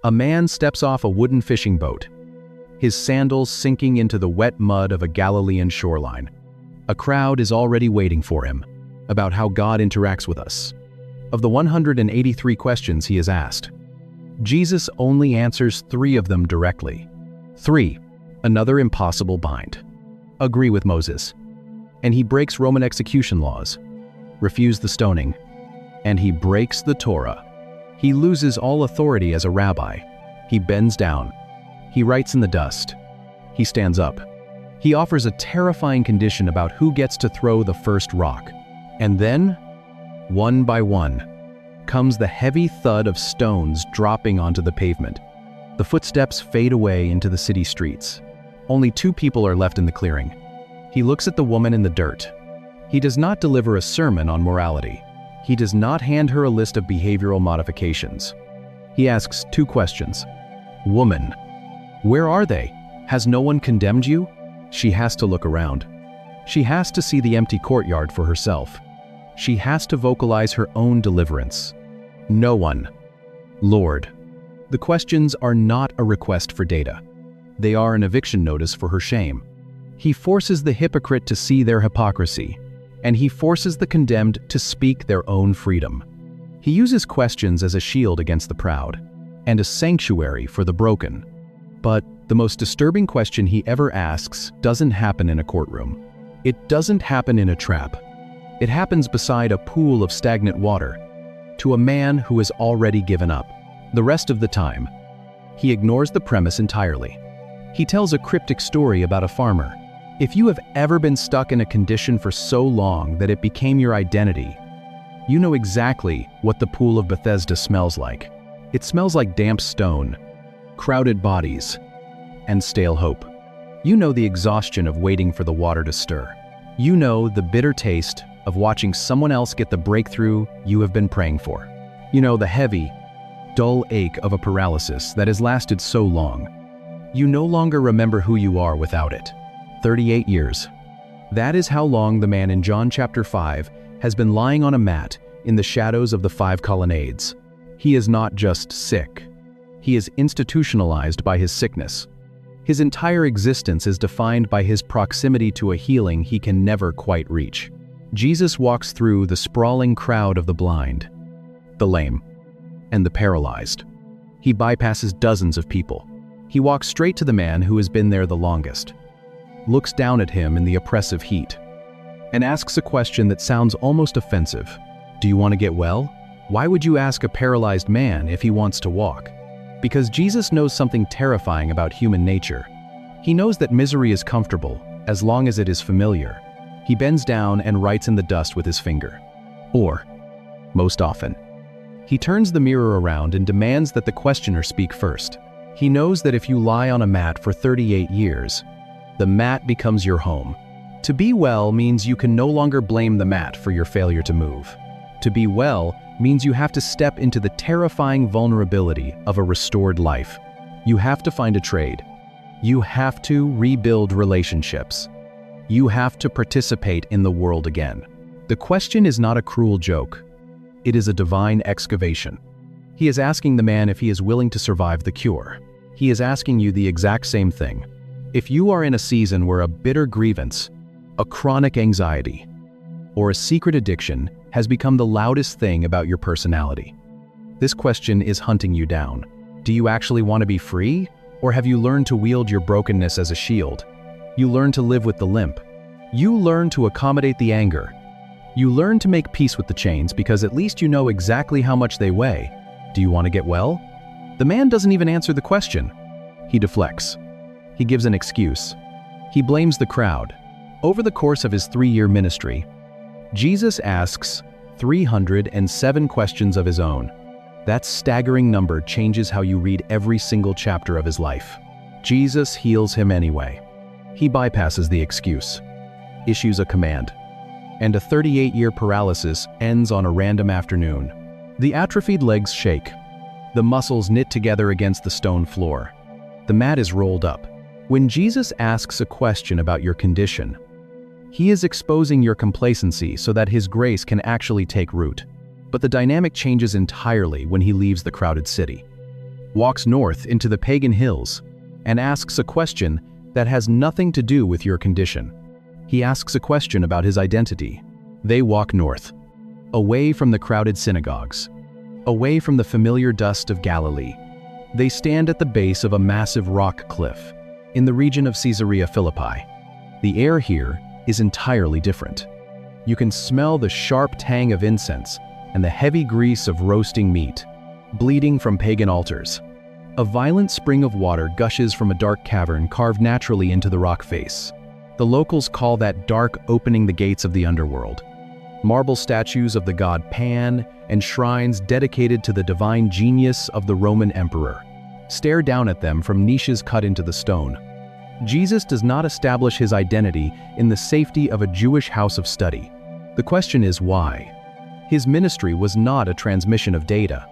A man steps off a wooden fishing boat, his sandals sinking into the wet mud of a Galilean shoreline. A crowd is already waiting for him, about how God interacts with us. Of the 183 questions he is asked, Jesus only answers 3 of them directly. 3. Another impossible bind. Agree with Moses. And he breaks Roman execution laws. Refuse the stoning. And he breaks the Torah. He loses all authority as a rabbi. He bends down. He writes in the dust. He stands up. He offers a terrifying condition about who gets to throw the first rock. And then, one by one, comes the heavy thud of stones dropping onto the pavement. The footsteps fade away into the city streets. Only 2 people are left in the clearing. He looks at the woman in the dirt. He does not deliver a sermon on morality. He does not hand her a list of behavioral modifications. He asks 2 questions. Woman, where are they? Has no one condemned you? She has to look around. She has to see the empty courtyard for herself. She has to vocalize her own deliverance. No one. Lord. The questions are not a request for data. They are an eviction notice for her shame. He forces the hypocrite to see their hypocrisy, and he forces the condemned to speak their own freedom. He uses questions as a shield against the proud, and a sanctuary for the broken. But the most disturbing question he ever asks doesn't happen in a courtroom. It doesn't happen in a trap. It happens beside a pool of stagnant water, to a man who has already given up. The rest of the time, he ignores the premise entirely. He tells a cryptic story about a farmer. If you have ever been stuck in a condition for so long that it became your identity, you know exactly what the pool of Bethesda smells like. It smells like damp stone, crowded bodies, and stale hope. You know the exhaustion of waiting for the water to stir. You know the bitter taste of watching someone else get the breakthrough you have been praying for. You know the heavy, dull ache of a paralysis that has lasted so long. You no longer remember who you are without it. 38 years. That is how long the man in John chapter 5 has been lying on a mat in the shadows of the 5 colonnades. He is not just sick. He is institutionalized by his sickness. His entire existence is defined by his proximity to a healing he can never quite reach. Jesus walks through the sprawling crowd of the blind, the lame, and the paralyzed. He bypasses dozens of people. He walks straight to the man who has been there the longest, looks down at him in the oppressive heat, and asks a question that sounds almost offensive. Do you want to get well? Why would you ask a paralyzed man if he wants to walk? Because Jesus knows something terrifying about human nature. He knows that misery is comfortable as long as it is familiar. He bends down and writes in the dust with his finger. Or, most often, he turns the mirror around and demands that the questioner speak first. He knows that if you lie on a mat for 38 years, the mat becomes your home. To be well means you can no longer blame the mat for your failure to move. To be well means you have to step into the terrifying vulnerability of a restored life. You have to find a trade. You have to rebuild relationships. You have to participate in the world again. The question is not a cruel joke. It is a divine excavation. He is asking the man if he is willing to survive the cure. He is asking you the exact same thing. If you are in a season where a bitter grievance, a chronic anxiety, or a secret addiction has become the loudest thing about your personality, this question is hunting you down. Do you actually want to be free? Or have you learned to wield your brokenness as a shield? You learn to live with the limp. You learn to accommodate the anger. You learn to make peace with the chains because at least you know exactly how much they weigh. Do you want to get well? The man doesn't even answer the question. He deflects. He gives an excuse. He blames the crowd. Over the course of his 3-year ministry, Jesus asks 307 questions of his own. That staggering number changes how you read every single chapter of his life. Jesus heals him anyway. He bypasses the excuse, issues a command, and a 38-year paralysis ends on a random afternoon. The atrophied legs shake. The muscles knit together against the stone floor. The mat is rolled up. When Jesus asks a question about your condition, he is exposing your complacency so that his grace can actually take root. But the dynamic changes entirely when he leaves the crowded city. walks north into the pagan hills, and asks a question that has nothing to do with your condition. He asks a question about his identity. They walk north, away from the crowded synagogues, away from the familiar dust of Galilee. They stand at the base of a massive rock cliff, in the region of Caesarea Philippi. The air here is entirely different. You can smell the sharp tang of incense and the heavy grease of roasting meat, bleeding from pagan altars. A violent spring of water gushes from a dark cavern carved naturally into the rock face. The locals call that dark opening the gates of the underworld. Marble statues of the god Pan and shrines dedicated to the divine genius of the Roman emperor stare down at them from niches cut into the stone. Jesus does not establish his identity in the safety of a Jewish house of study. The question is why? His ministry was not a transmission of data.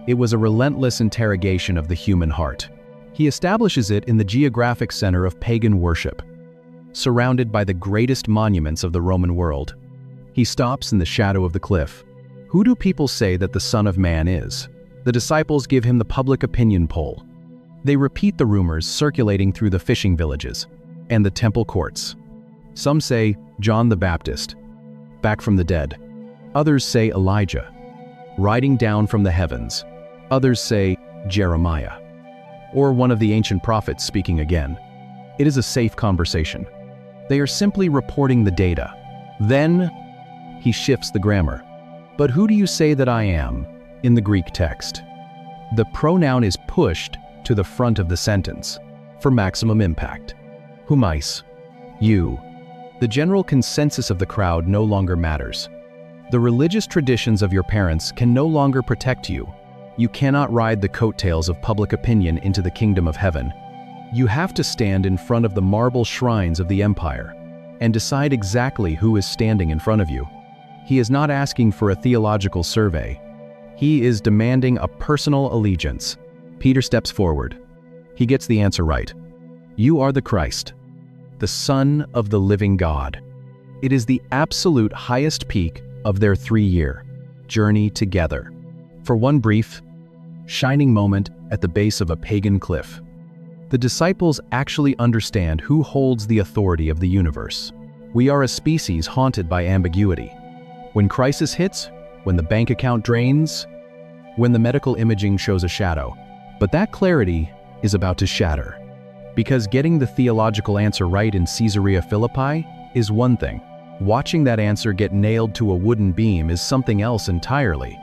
It was a relentless interrogation of the human heart. He establishes it in the geographic center of pagan worship, surrounded by the greatest monuments of the Roman world. He stops in the shadow of the cliff. Who do people say that the Son of Man is? The disciples give him the public opinion poll. They repeat the rumors circulating through the fishing villages and the temple courts. Some say John the Baptist, back from the dead. Others say Elijah, riding down from the heavens. Others say Jeremiah, or one of the ancient prophets speaking again. It is a safe conversation. They are simply reporting the data. Then he shifts the grammar. But who do you say that I am in the Greek text? The pronoun is pushed to the front of the sentence for maximum impact. Humais, you. The general consensus of the crowd no longer matters. The religious traditions of your parents can no longer protect you. You cannot ride the coattails of public opinion into the kingdom of heaven. You have to stand in front of the marble shrines of the empire and decide exactly who is standing in front of you. He is not asking for a theological survey. He is demanding a personal allegiance. Peter steps forward. He gets the answer right. You are the Christ, the Son of the living God. It is the absolute highest peak of their 3-year journey together. For one brief, shining moment at the base of a pagan cliff, the disciples actually understand who holds the authority of the universe. We are a species haunted by ambiguity. When crisis hits, when the bank account drains, when the medical imaging shows a shadow. But that clarity is about to shatter. Because getting the theological answer right in Caesarea Philippi is one thing. Watching that answer get nailed to a wooden beam is something else entirely.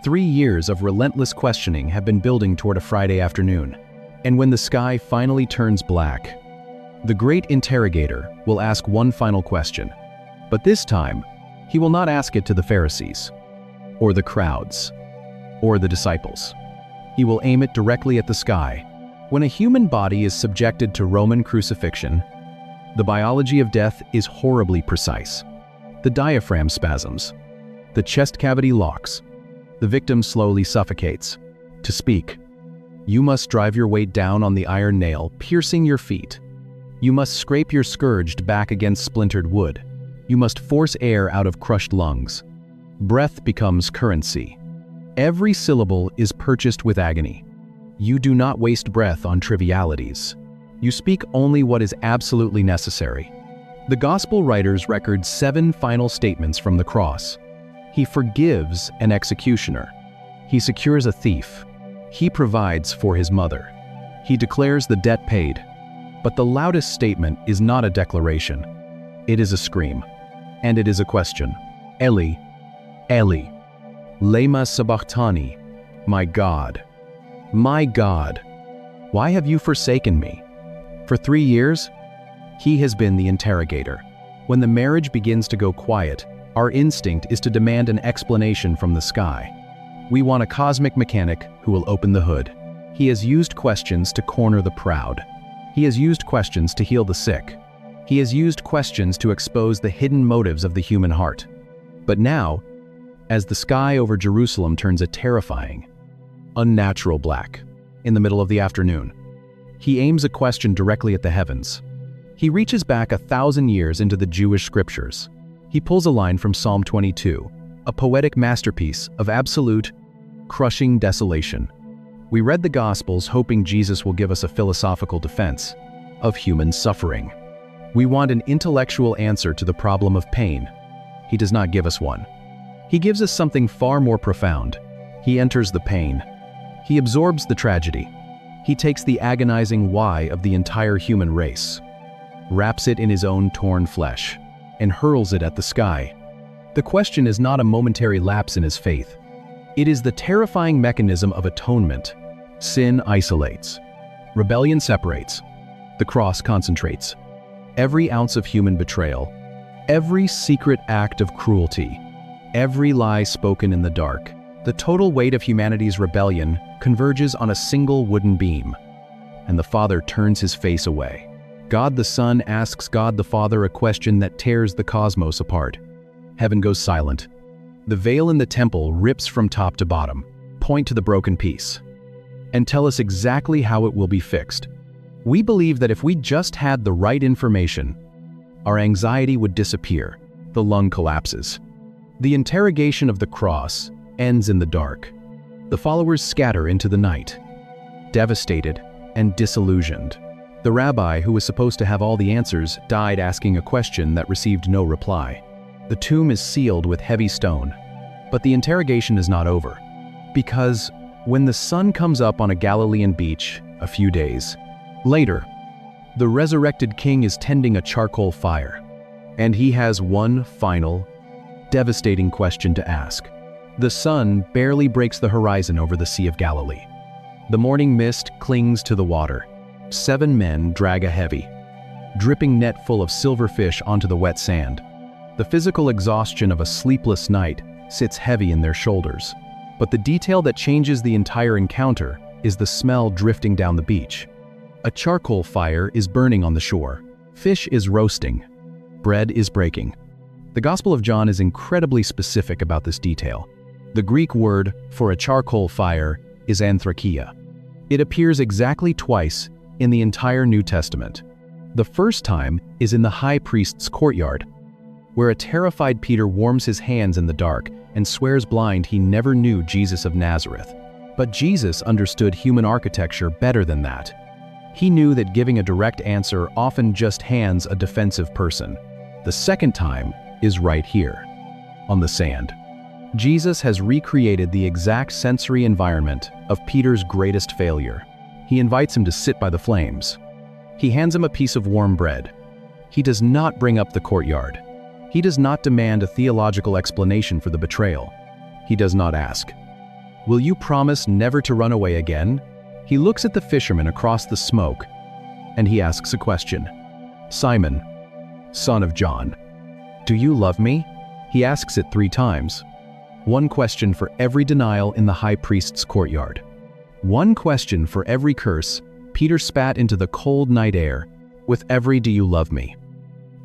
3 years of relentless questioning have been building toward a Friday afternoon. And when the sky finally turns black, the great interrogator will ask one final question. But this time, he will not ask it to the Pharisees, or the crowds, or the disciples. He will aim it directly at the sky. When a human body is subjected to Roman crucifixion, the biology of death is horribly precise. The diaphragm spasms, the chest cavity locks, the victim slowly suffocates. To speak, you must drive your weight down on the iron nail, piercing your feet. You must scrape your scourged back against splintered wood. You must force air out of crushed lungs. Breath becomes currency. Every syllable is purchased with agony. You do not waste breath on trivialities. You speak only what is absolutely necessary. The Gospel writers record 7 final statements from the cross. He forgives an executioner. He secures a thief. He provides for his mother. He declares the debt paid. But the loudest statement is not a declaration. It is a scream. And it is a question. Eli, Eli, lema sabachthani, my God, why have you forsaken me? For 3 years, he has been the interrogator. When the marriage begins to go quiet, our instinct is to demand an explanation from the sky. We want a cosmic mechanic who will open the hood. He has used questions to corner the proud. He has used questions to heal the sick. He has used questions to expose the hidden motives of the human heart. But now, as the sky over Jerusalem turns a terrifying, unnatural black, in the middle of the afternoon, he aims a question directly at the heavens. He reaches back 1,000 years into the Jewish scriptures. He pulls a line from Psalm 22, a poetic masterpiece of absolute, crushing desolation. We read the Gospels hoping Jesus will give us a philosophical defense of human suffering. We want an intellectual answer to the problem of pain. He does not give us one. He gives us something far more profound. He enters the pain. He absorbs the tragedy. He takes the agonizing why of the entire human race, wraps it in his own torn flesh, and hurls it at the sky. The question is not a momentary lapse in his faith. It is the terrifying mechanism of atonement. Sin isolates. Rebellion separates. The cross concentrates. Every ounce of human betrayal, every secret act of cruelty, every lie spoken in the dark, the total weight of humanity's rebellion converges on a single wooden beam, and the Father turns his face away. God the Son asks God the Father a question that tears the cosmos apart. Heaven goes silent. The veil in the temple rips from top to bottom. Point to the broken piece and tell us exactly how it will be fixed. We believe that if we just had the right information, our anxiety would disappear. The lung collapses. The interrogation of the cross ends in the dark. The followers scatter into the night, devastated and disillusioned. The rabbi, who was supposed to have all the answers, died asking a question that received no reply. The tomb is sealed with heavy stone. But the interrogation is not over. Because when the sun comes up on a Galilean beach a few days later, the resurrected king is tending a charcoal fire, and he has one final, devastating question to ask. The sun barely breaks the horizon over the Sea of Galilee. The morning mist clings to the water. 7 men drag a heavy, dripping net full of silver fish onto the wet sand. The physical exhaustion of a sleepless night sits heavy in their shoulders. But the detail that changes the entire encounter is the smell drifting down the beach. A charcoal fire is burning on the shore. Fish is roasting. Bread is breaking. The Gospel of John is incredibly specific about this detail. The Greek word for a charcoal fire is anthrakia. It appears exactly twice in the entire New Testament. The first time is in the high priest's courtyard, where a terrified Peter warms his hands in the dark and swears blind he never knew Jesus of Nazareth. But Jesus understood human architecture better than that. He knew that giving a direct answer often just hands a defensive person. The second time is right here, on the sand. Jesus has recreated the exact sensory environment of Peter's greatest failure. He invites him to sit by the flames. He hands him a piece of warm bread. He does not bring up the courtyard. He does not demand a theological explanation for the betrayal. He does not ask, "Will you promise never to run away again?" He looks at the fisherman across the smoke, and he asks a question. "Simon, son of John, do you love me?" He asks it 3 times. One question for every denial in the high priest's courtyard. One question for every curse Peter spat into the cold night air with every "Do you love me?"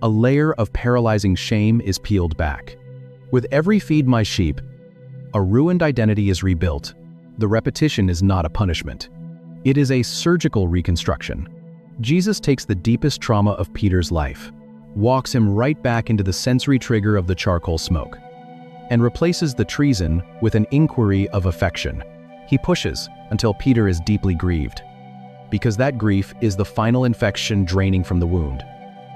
A layer of paralyzing shame is peeled back. With every "Feed my sheep," a ruined identity is rebuilt. The repetition is not a punishment. It is a surgical reconstruction. Jesus takes the deepest trauma of Peter's life, walks him right back into the sensory trigger of the charcoal smoke, and replaces the treason with an inquiry of affection. He pushes until Peter is deeply grieved, because that grief is the final infection draining from the wound.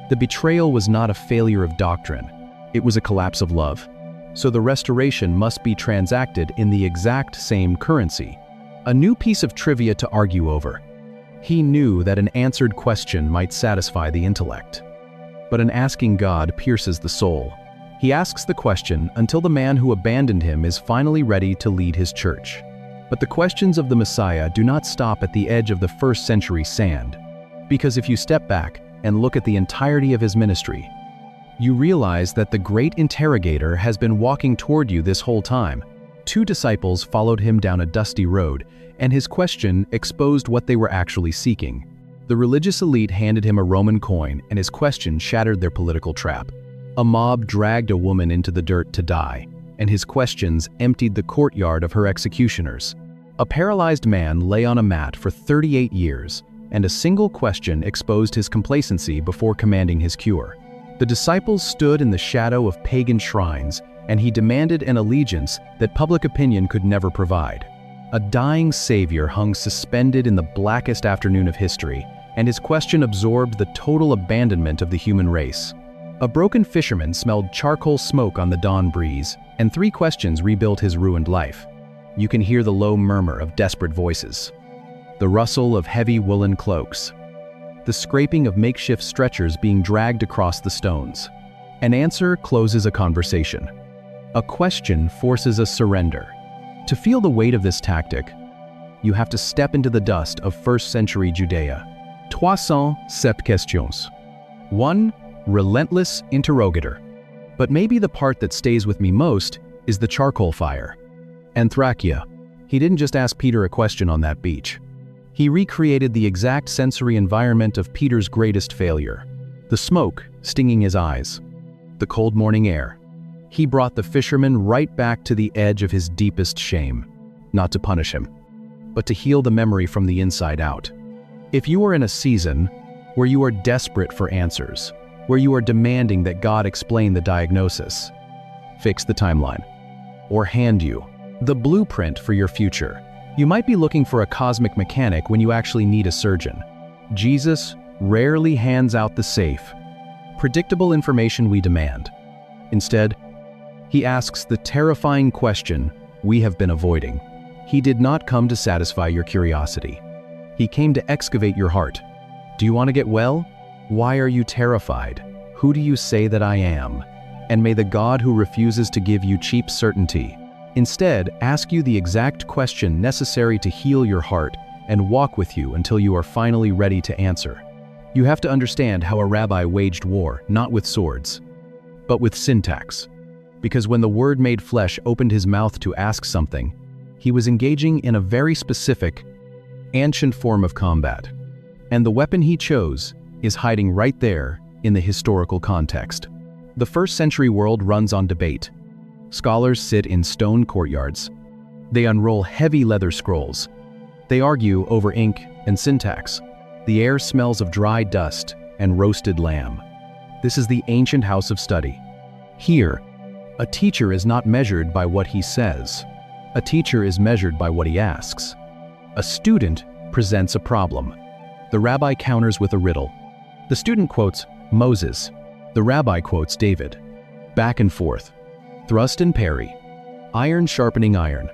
The betrayal was not a failure of doctrine, it was a collapse of love. So the restoration must be transacted in the exact same currency. A new piece of trivia to argue over. He knew that an answered question might satisfy the intellect, but an asking God pierces the soul. He asks the question until the man who abandoned him is finally ready to lead his church. But the questions of the Messiah do not stop at the edge of the first century sand, because if you step back and look at the entirety of his ministry, you realize that the great interrogator has been walking toward you this whole time. 2 disciples followed him down a dusty road, and his question exposed what they were actually seeking. The religious elite handed him a Roman coin, and his question shattered their political trap. A mob dragged a woman into the dirt to die, and his questions emptied the courtyard of her executioners. A paralyzed man lay on a mat for 38 years, and a single question exposed his complacency before commanding his cure. The disciples stood in the shadow of pagan shrines, and he demanded an allegiance that public opinion could never provide. A dying savior hung suspended in the blackest afternoon of history, and his question absorbed the total abandonment of the human race. A broken fisherman smelled charcoal smoke on the dawn breeze, and 3 questions rebuilt his ruined life. You can hear the low murmur of desperate voices, the rustle of heavy woolen cloaks, the scraping of makeshift stretchers being dragged across the stones. An answer closes a conversation. A question forces a surrender. To feel the weight of this tactic, you have to step into the dust of 1st century Judea. 307 questions. 1 relentless interrogator. But maybe the part that stays with me most is the charcoal fire. Anthrakia. He didn't just ask Peter a question on that beach. He recreated the exact sensory environment of Peter's greatest failure. The smoke stinging his eyes. The cold morning air. He brought the fisherman right back to the edge of his deepest shame, not to punish him, but to heal the memory from the inside out. If you are in a season where you are desperate for answers, where you are demanding that God explain the diagnosis, fix the timeline, or hand you the blueprint for your future, you might be looking for a cosmic mechanic when you actually need a surgeon. Jesus rarely hands out the safe, predictable information we demand. Instead, he asks the terrifying question we have been avoiding. He did not come to satisfy your curiosity. He came to excavate your heart. Do you want to get well? Why are you terrified? Who do you say that I am? And may the God who refuses to give you cheap certainty instead ask you the exact question necessary to heal your heart and walk with you until you are finally ready to answer. You have to understand how a rabbi waged war, not with swords, but with syntax. Because when the Word made flesh opened his mouth to ask something, he was engaging in a very specific, ancient form of combat. And the weapon he chose is hiding right there in the historical context. The 1st century world runs on debate. Scholars sit in stone courtyards. They unroll heavy leather scrolls. They argue over ink and syntax. The air smells of dry dust and roasted lamb. This is the ancient house of study. Here, a teacher is not measured by what he says. A teacher is measured by what he asks. A student presents a problem. The rabbi counters with a riddle. The student quotes Moses. The rabbi quotes David. Back and forth. Thrust and parry. Iron sharpening iron.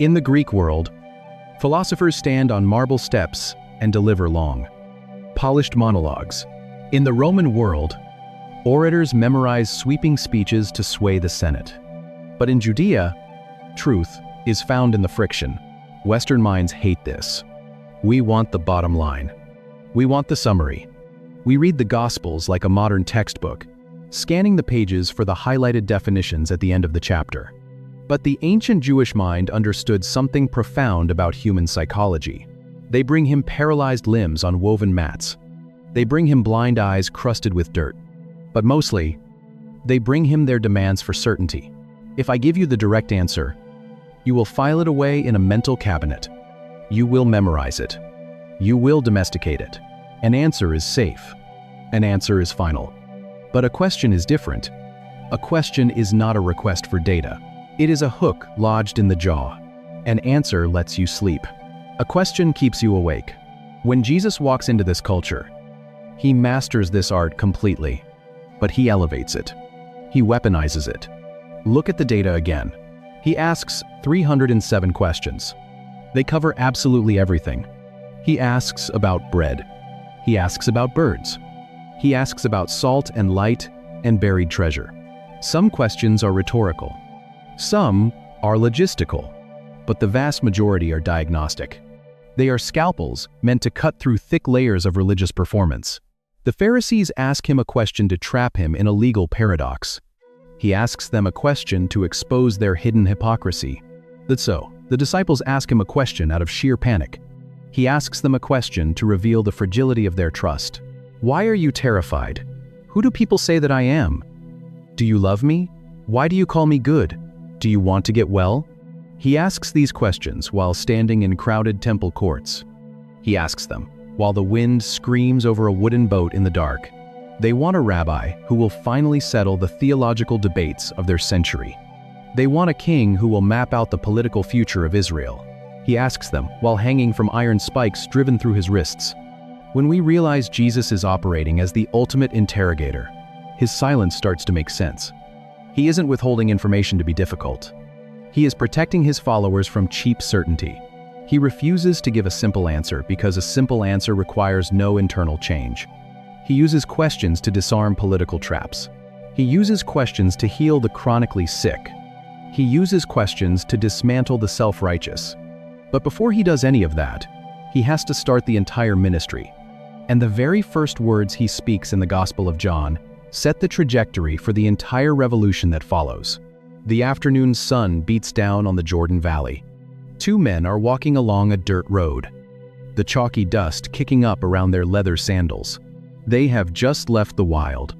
In the Greek world, philosophers stand on marble steps and deliver long, polished monologues. In the Roman world, orators memorize sweeping speeches to sway the Senate. But in Judea, truth is found in the friction. Western minds hate this. We want the bottom line. We want the summary. We read the Gospels like a modern textbook, scanning the pages for the highlighted definitions at the end of the chapter. But the ancient Jewish mind understood something profound about human psychology. They bring him paralyzed limbs on woven mats. They bring him blind eyes crusted with dirt. But mostly, they bring him their demands for certainty. If I give you the direct answer, you will file it away in a mental cabinet. You will memorize it. You will domesticate it. An answer is safe. An answer is final. But a question is different. A question is not a request for data. It is a hook lodged in the jaw. An answer lets you sleep. A question keeps you awake. When Jesus walks into this culture, he masters this art completely, but he elevates it. He weaponizes it. Look at the data again. He asks 307 questions. They cover absolutely everything. He asks about bread. He asks about birds. He asks about salt and light and buried treasure. Some questions are rhetorical. Some are logistical, but the vast majority are diagnostic. They are scalpels meant to cut through thick layers of religious performance. The Pharisees ask him a question to trap him in a legal paradox. He asks them a question to expose their hidden hypocrisy. That's so. The disciples ask him a question out of sheer panic. He asks them a question to reveal the fragility of their trust. Why are you terrified? Who do people say that I am? Do you love me? Why do you call me good? Do you want to get well? He asks these questions while standing in crowded temple courts. He asks them while the wind screams over a wooden boat in the dark. They want a rabbi who will finally settle the theological debates of their century. They want a king who will map out the political future of Israel. He asks them while hanging from iron spikes driven through his wrists. When we realize Jesus is operating as the ultimate interrogator, his silence starts to make sense. He isn't withholding information to be difficult. He is protecting his followers from cheap certainty. He refuses to give a simple answer because a simple answer requires no internal change. He uses questions to disarm political traps. He uses questions to heal the chronically sick. He uses questions to dismantle the self-righteous. But before he does any of that, he has to start the entire ministry. And the very first words he speaks in the Gospel of John set the trajectory for the entire revolution that follows. The afternoon sun beats down on the Jordan Valley. Two men are walking along a dirt road, the chalky dust kicking up around their leather sandals. They have just left the wild,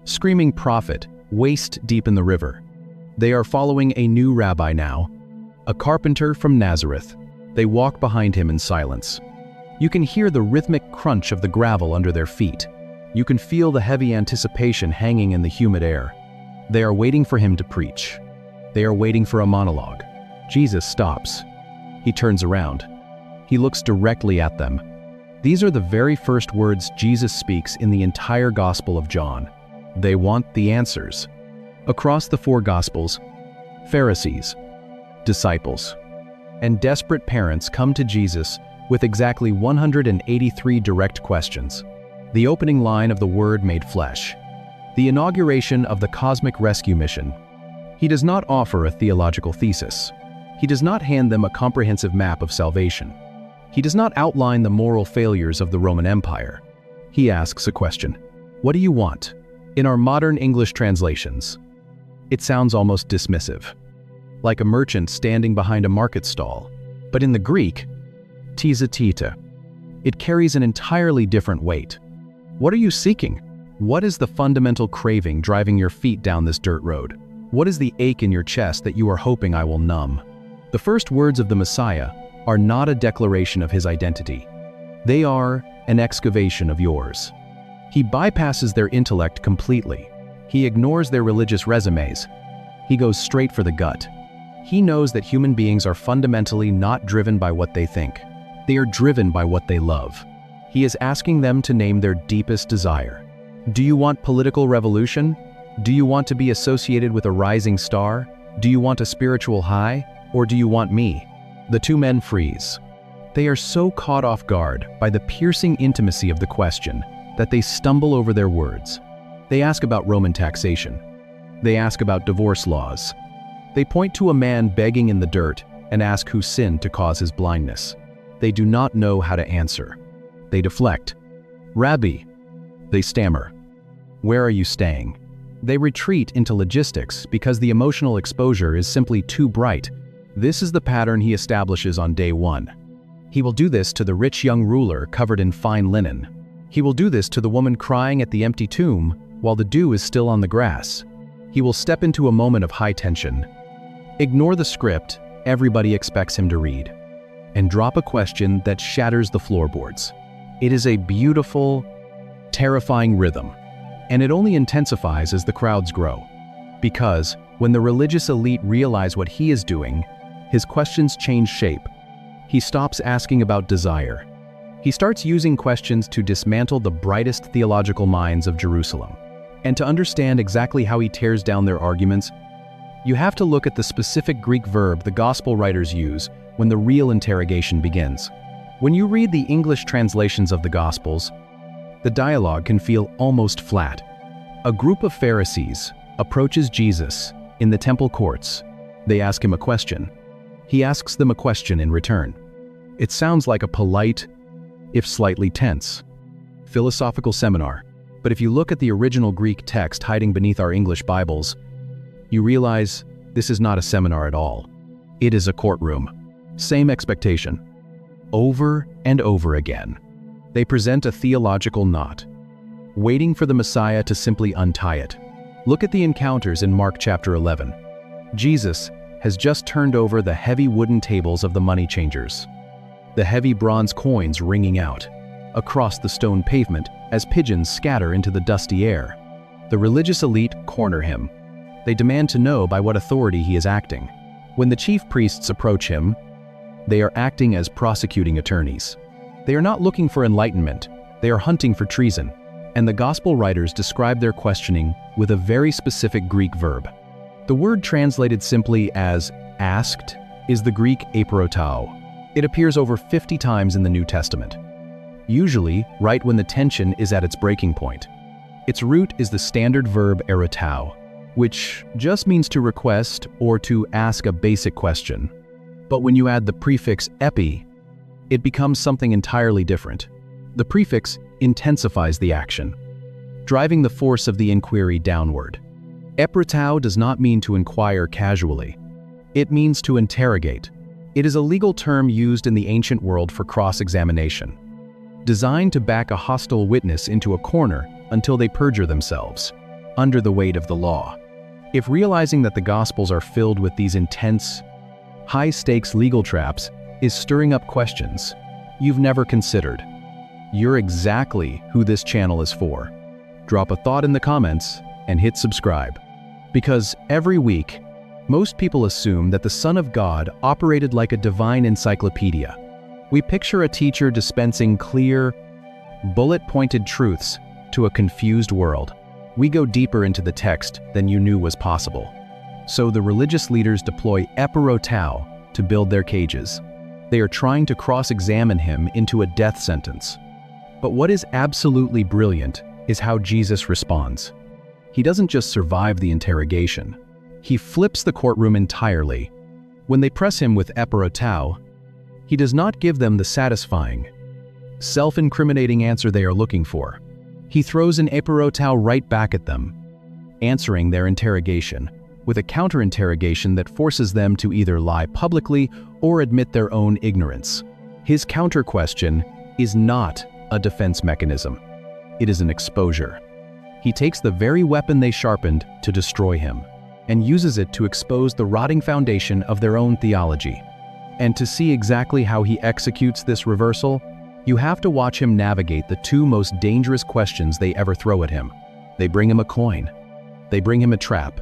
screaming prophet, waist deep in the river. They are following a new rabbi now, a carpenter from Nazareth. They walk behind him in silence. You can hear the rhythmic crunch of the gravel under their feet. You can feel the heavy anticipation hanging in the humid air. They are waiting for him to preach. They are waiting for a monologue. Jesus stops. He turns around. He looks directly at them. These are the very first words Jesus speaks in the entire Gospel of John. They want the answers. Across the four Gospels, Pharisees, disciples, and desperate parents come to Jesus with exactly 183 direct questions. The opening line of the Word made flesh. The inauguration of the cosmic rescue mission. He does not offer a theological thesis. He does not hand them a comprehensive map of salvation. He does not outline the moral failures of the Roman Empire. He asks a question. What do you want? In our modern English translations, it sounds almost dismissive, like a merchant standing behind a market stall. But in the Greek, tisa tita, it carries an entirely different weight. What are you seeking? What is the fundamental craving driving your feet down this dirt road? What is the ache in your chest that you are hoping I will numb? The first words of the Messiah are not a declaration of his identity. They are an excavation of yours. He bypasses their intellect completely. He ignores their religious resumes. He goes straight for the gut. He knows that human beings are fundamentally not driven by what they think. They are driven by what they love. He is asking them to name their deepest desire. Do you want political revolution? Do you want to be associated with a rising star? Do you want a spiritual high? Or do you want me? The two men freeze. They are so caught off guard by the piercing intimacy of the question that they stumble over their words. They ask about Roman taxation. They ask about divorce laws. They point to a man begging in the dirt and ask who sinned to cause his blindness. They do not know how to answer. They deflect. Rabbi, they stammer. Where are you staying? They retreat into logistics because the emotional exposure is simply too bright. This is the pattern he establishes on day one. He will do this to the rich young ruler covered in fine linen. He will do this to the woman crying at the empty tomb while the dew is still on the grass. He will step into a moment of high tension, ignore the script everybody expects him to read, and drop a question that shatters the floorboards. It is a beautiful, terrifying rhythm, and it only intensifies as the crowds grow. Because when the religious elite realize what he is doing, his questions change shape. He stops asking about desire. He starts using questions to dismantle the brightest theological minds of Jerusalem. And to understand exactly how he tears down their arguments, you have to look at the specific Greek verb the gospel writers use when the real interrogation begins. When you read the English translations of the Gospels, the dialogue can feel almost flat. A group of Pharisees approaches Jesus in the temple courts. They ask him a question. He asks them a question in return. It sounds like a polite, if slightly tense, philosophical seminar. But if you look at the original Greek text hiding beneath our English Bibles, you realize this is not a seminar at all. It is a courtroom. Same expectation. Over and over again, they present a theological knot, waiting for the Messiah to simply untie it. Look at the encounters in Mark chapter 11. Jesus has just turned over the heavy wooden tables of the money changers, the heavy bronze coins ringing out across the stone pavement as pigeons scatter into the dusty air. The religious elite corner him. They demand to know by what authority he is acting. When the chief priests approach him, They are acting as prosecuting attorneys. They are not looking for enlightenment, they are hunting for treason. And the Gospel writers describe their questioning with a very specific Greek verb. The word translated simply as asked is the Greek aperotao. It appears over 50 times in the New Testament, usually right when the tension is at its breaking point. Its root is the standard verb erotao, which just means to request or to ask a basic question. But when you add the prefix epi, it becomes something entirely different. The prefix intensifies the action, driving the force of the inquiry downward. Eprotao does not mean to inquire casually. It means to interrogate. It is a legal term used in the ancient world for cross-examination, designed to back a hostile witness into a corner until they perjure themselves, under the weight of the law. If realizing that the Gospels are filled with these intense, high-stakes legal traps is stirring up questions you've never considered, you're exactly who this channel is for. Drop a thought in the comments and hit subscribe. Because every week, most people assume that the Son of God operated like a divine encyclopedia. We picture a teacher dispensing clear, bullet-pointed truths to a confused world. We go deeper into the text than you knew was possible. So the religious leaders deploy eperotao to build their cages. They are trying to cross-examine him into a death sentence. But what is absolutely brilliant is how Jesus responds. He doesn't just survive the interrogation. He flips the courtroom entirely. When they press him with eperotao, he does not give them the satisfying, self-incriminating answer they are looking for. He throws an eperotao right back at them, answering their interrogation with a counter-interrogation that forces them to either lie publicly or admit their own ignorance. His counter-question is not a defense mechanism. It is an exposure. He takes the very weapon they sharpened to destroy him and uses it to expose the rotting foundation of their own theology. And to see exactly how he executes this reversal, you have to watch him navigate the two most dangerous questions they ever throw at him. They bring him a coin. They bring him a trap.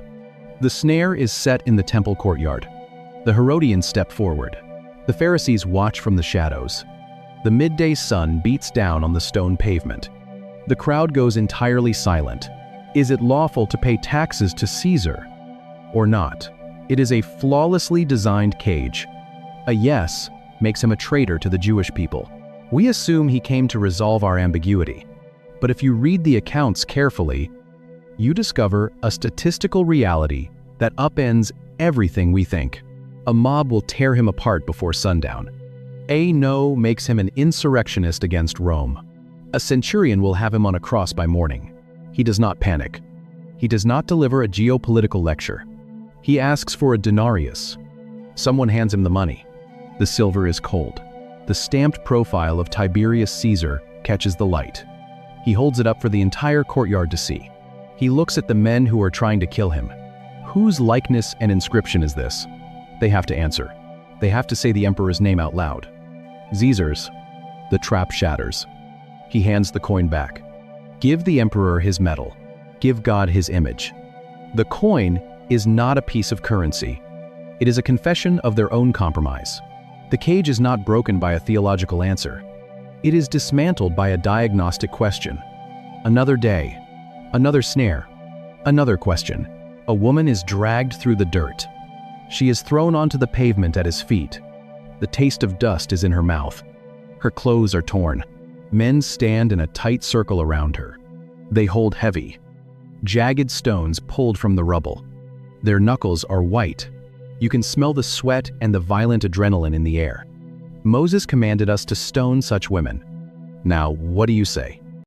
The snare is set in the temple courtyard. The Herodians step forward. The Pharisees watch from the shadows. The midday sun beats down on the stone pavement. The crowd goes entirely silent. Is it lawful to pay taxes to Caesar or not? It is a flawlessly designed cage. A yes makes him a traitor to the Jewish people. We assume he came to resolve our ambiguity. But if you read the accounts carefully, you discover a statistical reality that upends everything we think. A mob will tear him apart before sundown. A no makes him an insurrectionist against Rome. A centurion will have him on a cross by morning. He does not panic. He does not deliver a geopolitical lecture. He asks for a denarius. Someone hands him the money. The silver is cold. The stamped profile of Tiberius Caesar catches the light. He holds it up for the entire courtyard to see. He looks at the men who are trying to kill him. Whose likeness and inscription is this? They have to answer. They have to say the emperor's name out loud. Caesar's. The trap shatters. He hands the coin back. Give the emperor his medal. Give God his image. The coin is not a piece of currency. It is a confession of their own compromise. The cage is not broken by a theological answer. It is dismantled by a diagnostic question. Another day. Another snare. Another question. A woman is dragged through the dirt. She is thrown onto the pavement at his feet. The taste of dust is in her mouth. Her clothes are torn. Men stand in a tight circle around her. They hold heavy, jagged stones pulled from the rubble. Their knuckles are white. You can smell the sweat and the violent adrenaline in the air. Moses commanded us to stone such women. Now, what do you say?